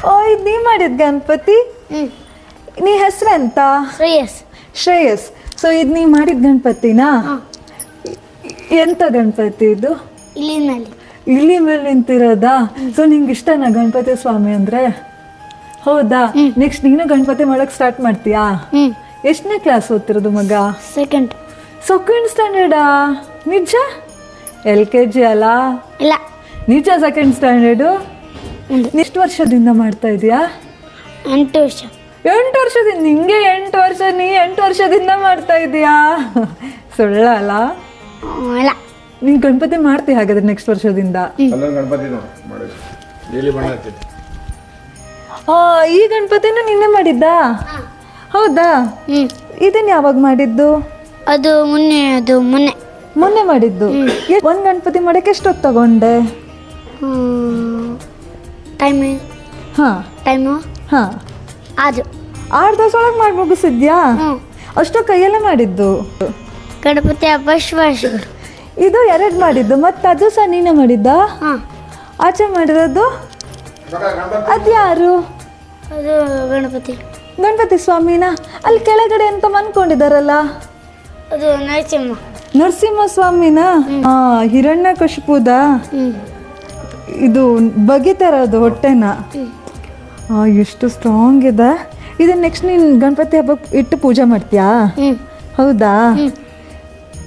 ಓ ಇದು ನೀ ಮಾಡಿದ ಗಣಪತಿ. ನೀ ಹೆಸರೆಂತ? ಶ್ರೇಯಸ್. ಸೊ ಇದು ನೀ ಮಾಡಿದ ಗಣಪತಿನಾ? ಎಂತ ಗಣಪತಿ ಇದು? ಇಲಿ ಮೇಲೆ ನಿಂತಿರೋದಾ? ಸೊ ನಿಂಗೆ ಇಷ್ಟನಾ ಗಣಪತಿ ಸ್ವಾಮಿ ಅಂದ್ರೆ? ಹೌದಾ? ನೆಕ್ಸ್ಟ್ ನೀನು ಗಣಪತಿ ಮಾಡಕ್ ಸ್ಟಾರ್ಟ್ ಮಾಡ್ತೀಯಾ? ಎಷ್ಟನೇ ಕ್ಲಾಸ್ ಓದ್ತಿರೋದು ಮಗ? ಸೆಕೆಂಡ್ ಸ್ಟ್ಯಾಂಡರ್ಡಾ? ನಿಜ? LKG ಅಲ್ಲ? ಇಲ್ಲ, ನಿಜ ಸೆಕೆಂಡ್ ಸ್ಟ್ಯಾಂಡರ್ಡು. ಎಷ್ಟು ವರ್ಷದಿಂದ ಮಾಡ್ತಾ ಇದೀಯಾ? 8 ವರ್ಷ. 8 ವರ್ಷದಿಂದ? ನಿಂಗೆ 8 ವರ್ಷ, ನೀ 8 ವರ್ಷದಿಂದ ಮಾಡ್ತಾ ಇದೀಯಾ? ಸುಳ್ಳಲ್ಲ? ಅಲ್ಲ. ನೀನ್ ಗಣಪತಿ ಮಾಡ್ತೀಯ ಹಾಗಾದ್ರೆ ನೆಕ್ಸ್ಟ್ ವರ್ಷದಿಂದ? ಈ ಗಣಪತಿನ ನಿನ್ನೆ ಮಾಡಿದ್ದಾ? ಹೌದಾ? ಇದನ್ನ ಯಾವಾಗ ಮಾಡಿದ್ದು? ಅದು ಮೊನ್ನೆ ಮಾಡಿದ್ದು. ಒಂದ್ ಗಣಪತಿ ಮಾಡಕ್ಕೆ ಎಷ್ಟೊತ್ತು ತಗೊಂಡೆ? ಟೈಮು ಅದು 6 ದಿವಸ ಒಳಗೆ ಮಾಡಿ ಮುಗಿಸಿದ್ಯಾ? ಅಷ್ಟು ಕೈಯಲ್ಲೇ ಮಾಡಿದ್ದು? ಗಣಪತಿ ಹಬ್ಬ ಇದು 2 ಮಾಡಿದ್ದು, ಮತ್ತೆ ಅದು ಸಹ ನೀನೇ ಮಾಡಿದ್ದ? ಆಚೆ ಮಾಡಿರೋದು ಅದ್ಯಾರು? ಅದು ಗಣಪತಿ ಸ್ವಾಮಿನ? ಅಲ್ಲಿ ಕೆಳಗಡೆ ಅಂತ ಅನ್ಕೊಂಡಿದಾರಲ್ಲ, ಅದು ನರಸಿಂಹ ಸ್ವಾಮಿನ? ಹಿರಣ್ಯಕಶಿಪುದ? ಇದು ಬಗಿತಾರದು ಹೊಟ್ಟೆನ? ಎಷ್ಟು ಸ್ಟ್ರಾಂಗ್ ಇದೆ ಇದು. ನೆಕ್ಸ್ಟ್ ನೀನು ಗಣಪತಿ ಹಬ್ಬಕ್ಕೆ ಇಟ್ಟು ಪೂಜೆ ಮಾಡ್ತೀಯಾ? ಹೌದಾ?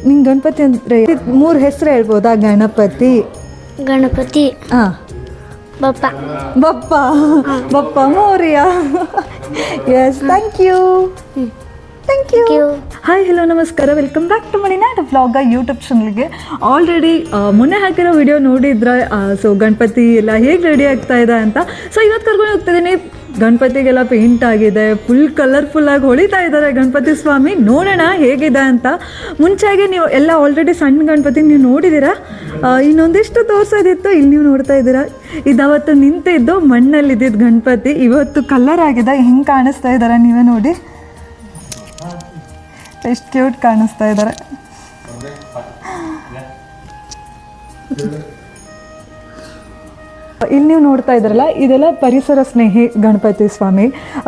ನಿಂಗೆ ಗಣಪತಿ ಅಂದ್ರೆ 3 ಹೆಸರು ಹೇಳ್ಬೋದಾ? Ganapati Bappa Morya. Yes, thank you. Hi, hello, ನಮಸ್ಕಾರ. Welcome back to Maninad vlog YouTube ಚಾನಲ್ಗೆ. ಆಲ್ರೆಡಿ ಮೊನ್ನೆ ಹಾಕಿರೋ ವಿಡಿಯೋ ನೋಡಿದ್ರೆ, ಸೊ ಗಣಪತಿ ಎಲ್ಲ ಹೇಗೆ ರೆಡಿ ಆಗ್ತಾ ಇದೆ ಅಂತ. ಸೊ ಇವತ್ತು ಕರ್ಕೊಂಡು ಹೋಗ್ತಿದ್ದೀನಿ. ಗಣಪತಿಗೆಲ್ಲ ಪೇಂಟ್ ಆಗಿದೆ, ಫುಲ್ ಕಲರ್ಫುಲ್ಲಾಗಿ ಹೊಳಿತಾ ಇದ್ದಾರೆ ಗಣಪತಿ ಸ್ವಾಮಿ. ನೋಡೋಣ ಹೇಗಿದೆ ಅಂತ. ಮುಂಚೆಗೆ ನೀವು ಎಲ್ಲ ಆಲ್ರೆಡಿ ಸಣ್ಣ ಗಣಪತಿ ನೀವು ನೋಡಿದ್ದೀರಾ. ಇನ್ನೊಂದಿಷ್ಟು ತೋರಿಸೋದಿತ್ತು, ಇಲ್ಲಿ ನೀವು ನೋಡ್ತಾ ಇದ್ದೀರಾ. ಇದವತ್ತು ನಿಂತಿದ್ದು ಮಣ್ಣಲ್ಲಿ ಇದ್ದಿದ್ದು ಗಣಪತಿ, ಇವತ್ತು ಕಲರ್ ಆಗಿದೆ. ಹೆಂಗೆ ಕಾಣಿಸ್ತಾ ಇದ್ದಾರೆ ನೀವೇ ನೋಡಿ, ಎಷ್ಟು ಕ್ಯೂಟ್ ಕಾಣಿಸ್ತಾ ಇದ್ದಾರೆ. ಇಲ್ಲಿ ನೀವು ನೋಡ್ತಾ ಇದ್ರಲ್ಲ, ಇದೆಲ್ಲ ಪರಿಸರ ಸ್ನೇಹಿ ಗಣಪತಿ ಸ್ವಾಮಿ.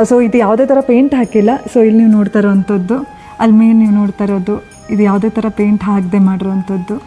ಸೊ ಇದು ಯಾವುದೇ ಥರ ಪೇಂಟ್ ಹಾಕಿಲ್ಲ. ಸೊ ಇಲ್ಲಿ ನೀವು ನೋಡ್ತಾ ಇರೋವಂಥದ್ದು, ಅಲ್ಲಿ ಮೇನ್ ನೀವು ನೋಡ್ತಾ ಇರೋದು, ಇದು ಯಾವುದೇ ಥರ ಪೇಂಟ್ ಹಾಕದೆ ಮಾಡಿರೋವಂಥದ್ದು.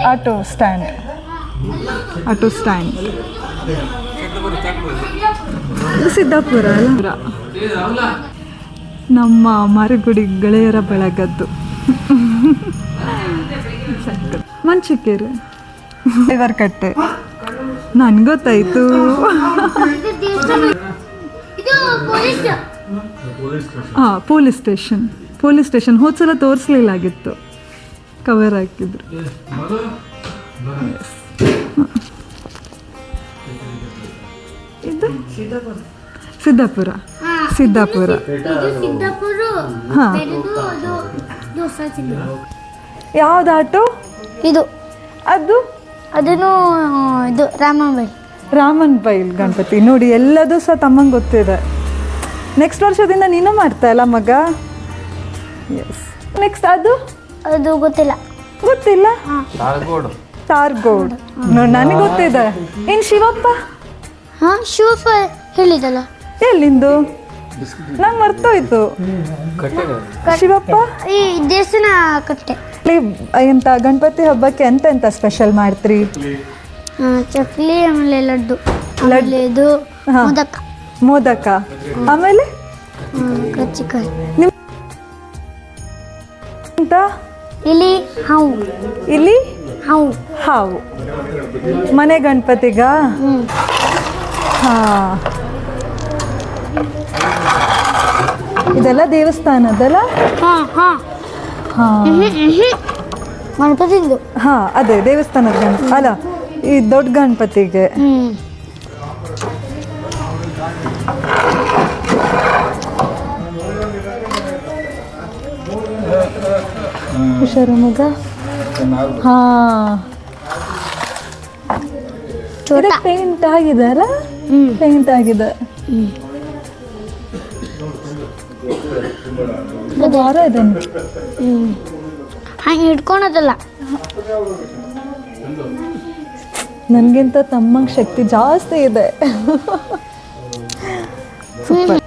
ಆಟೋ ಸ್ಟ್ಯಾಂಡ್ ಸಿದ್ದಾಪುರ ಅಲ್ಲ, ನಮ್ಮ ಮಾರಿಗುಡಿ ಗೆಳೆಯರ ಬೆಳಗದ್ದು. ಮಂಚಿಕೇರಿ ಕಟ್ಟೆ, ನನ್ಗೊತ್ತಾಯ್ತು. ಪೊಲೀಸ್ ಸ್ಟೇಷನ್ ಹೋದ್ಸಲ ತೋರಿಸ್ಲಿಲ್ಲಾಗಿತ್ತು, ಕವರ್ ಹಾಕಿದ್ರು. ಇದು ಸಿದ್ದಾಪುರ. ಯಾವ್ದು ಆಟೋ ಇದು? ಅದನ್ನು ಇದು ರಾಮನ್ ಬೈಲ್ ಗಣಪತಿ. ನೋಡಿ, ಎಲ್ಲದೂ ಸಹ ತಮ್ಮಂಗೆ ಗೊತ್ತಿದೆ. ನೆಕ್ಸ್ಟ್ ವರ್ಷದಿಂದ ನೀನು ಮಾಡ್ತಾ ಇಲ್ಲ ಮಗ? ಎಸ್. ನೆಕ್ಸ್ಟ್ ಅದು ಗೊತ್ತಿಲ್ಲ. ತಾರ್ಗೋಡ್ ನೋಡಿ, ನನಗೆ ಗೊತ್ತಿದೆ. ಇನ್ನು ಶಿವಪ್ಪ ಹೇಳಿದಲ್ಲ, ಎಲ್ಲಿಂದು ನಂಗೆ ಮರ್ತೋಯ್ತು. ಶಿವಪ್ಪ ಈ ದೇವಸ್ಥಾನ ಕಟ್ಟೆ. ಎಂತ ಗಣಪತಿ ಹಬ್ಬಕ್ಕೆ ಎಂತ ಸ್ಪೆಷಲ್ ಮಾಡ್ತೀರಿ? ಚಕ್ಲಿ, ಆಮೇಲೆ ಲಡ್ಡು, ಇದು ಮೋದಕ, ಆಮೇಲೆ ಕಜ್ಜಿಕಾಯಿ. ಎಂತ ಇಲ್ಲಿ ಹಾವು ಇಲ್ಲಿ ಹಾವು ಹಾವು. ಮನೆ ಗಣಪತಿಗ ಹ್ಞೂ ಹಾಂ. ಇದೆಲ್ಲ ದೇವಸ್ಥಾನದಲ್ಲ? ಹಾಂ ಹಾಂ ಹಾಂ ಗಣಪತಿದು. ಹಾಂ ಅದೇ ದೇವಸ್ಥಾನದ ಗಣಪತಿ ಅಲ್ಲ, ಈ ದೊಡ್ಡ ಗಣಪತಿಗೆ. ಹ್ಞೂ ಹುಷಾರ ಮಗ. ಹಾಂ ಚೋಟ. ಪೇಂಟ್ ಆಗಿದೆ ಅಲ್ಲ? ಹ್ಞೂ ಪೇಂಟ್ ಆಗಿದೆ. ಹ್ಞೂ ವಾರ ಇದನ್ನು ಹ್ಞೂ ಹಂಗೆ ಹಿಡ್ಕೊಳೋದಲ್ಲ. ನನಗಿಂತ ತಮ್ಮಂಗೆ ಶಕ್ತಿ ಜಾಸ್ತಿ ಇದೆ. ಸೂಪರ್.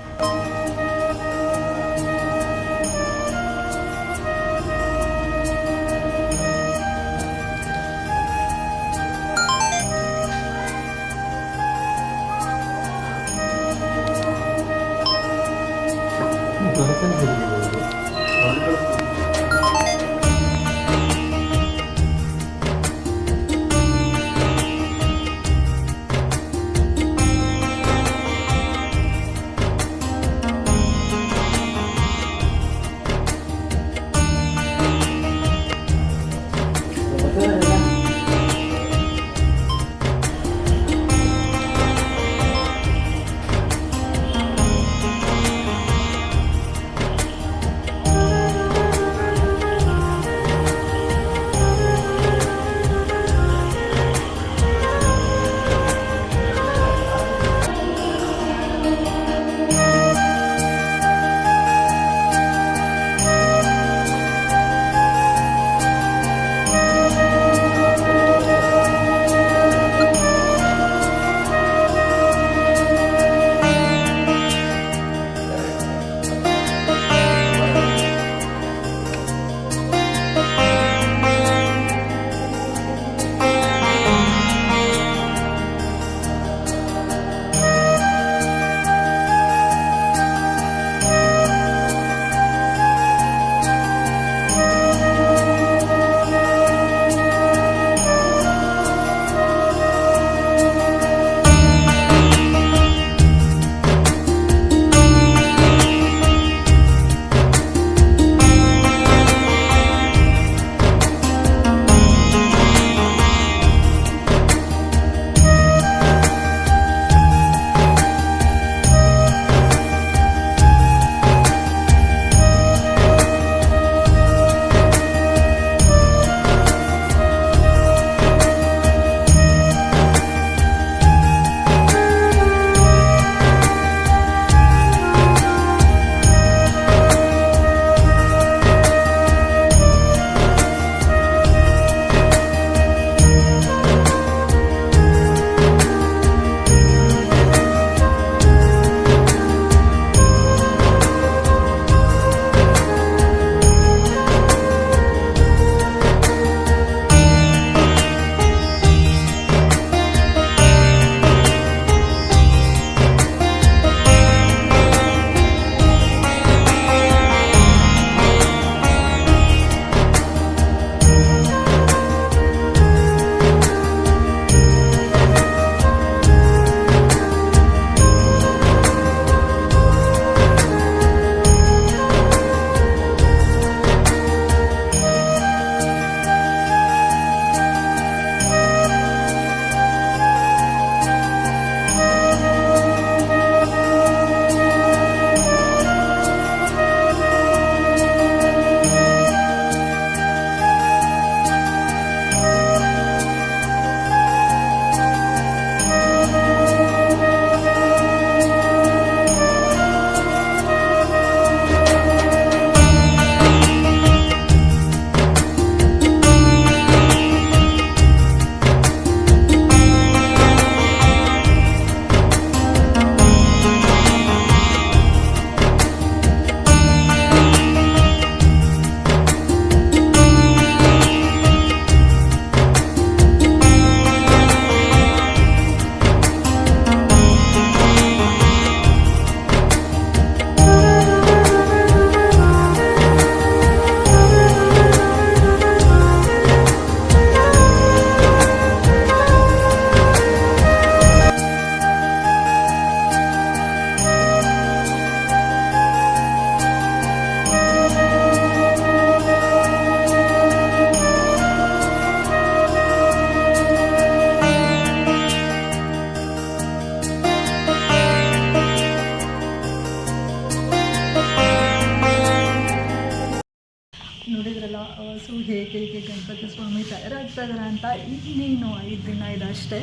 ನೋಡಿದ್ರಲ್ಲ. ಸೊ ಹೇಗೆ ಗಣಪತಿ ಸ್ವಾಮಿ ತಯಾರಾಗ್ತಾ ಇದ್ದಾರೆ ಅಂತ. ಇನ್ನೇನು 5 ದಿನ ಇದೆ ಅಷ್ಟೇ.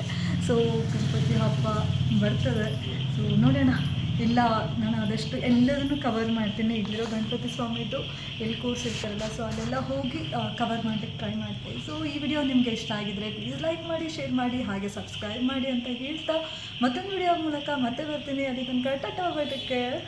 ಸೊ ಗಣಪತಿ ಹಬ್ಬ ಬರ್ತದೆ. ಸೊ ನೋಡೋಣ. ಇಲ್ಲ, ನಾನು ಆದಷ್ಟು ಎಲ್ಲದನ್ನು ಕವರ್ ಮಾಡ್ತೀನಿ. ಇಲ್ಲಿರೋ ಗಣಪತಿ ಸ್ವಾಮಿದು ಎಲ್ಲಿ ಕೂರಿಸಿರ್ತಾರಲ್ಲ, ಸೊ ಅಲ್ಲೆಲ್ಲ ಹೋಗಿ ಕವರ್ ಮಾಡಲಿಕ್ಕೆ ಟ್ರೈ ಮಾಡ್ತೀನಿ. ಸೊ ಈ ವಿಡಿಯೋ ನಿಮಗೆ ಇಷ್ಟ ಆಗಿದ್ರೆ ಪ್ಲೀಸ್ ಲೈಕ್ ಮಾಡಿ, ಶೇರ್ ಮಾಡಿ, ಹಾಗೆ ಸಬ್ಸ್ಕ್ರೈಬ್ ಮಾಡಿ ಅಂತ ಹೇಳ್ತಾ ಮತ್ತೊಂದು ವಿಡಿಯೋ ಮೂಲಕ ಮತ್ತೆ ಬರ್ತೀನಿ. ಅಲ್ಲಿ ತನಕ ಟಾಟಾ, ಬೈ, ಟೇಕ್ ಕೇರ್.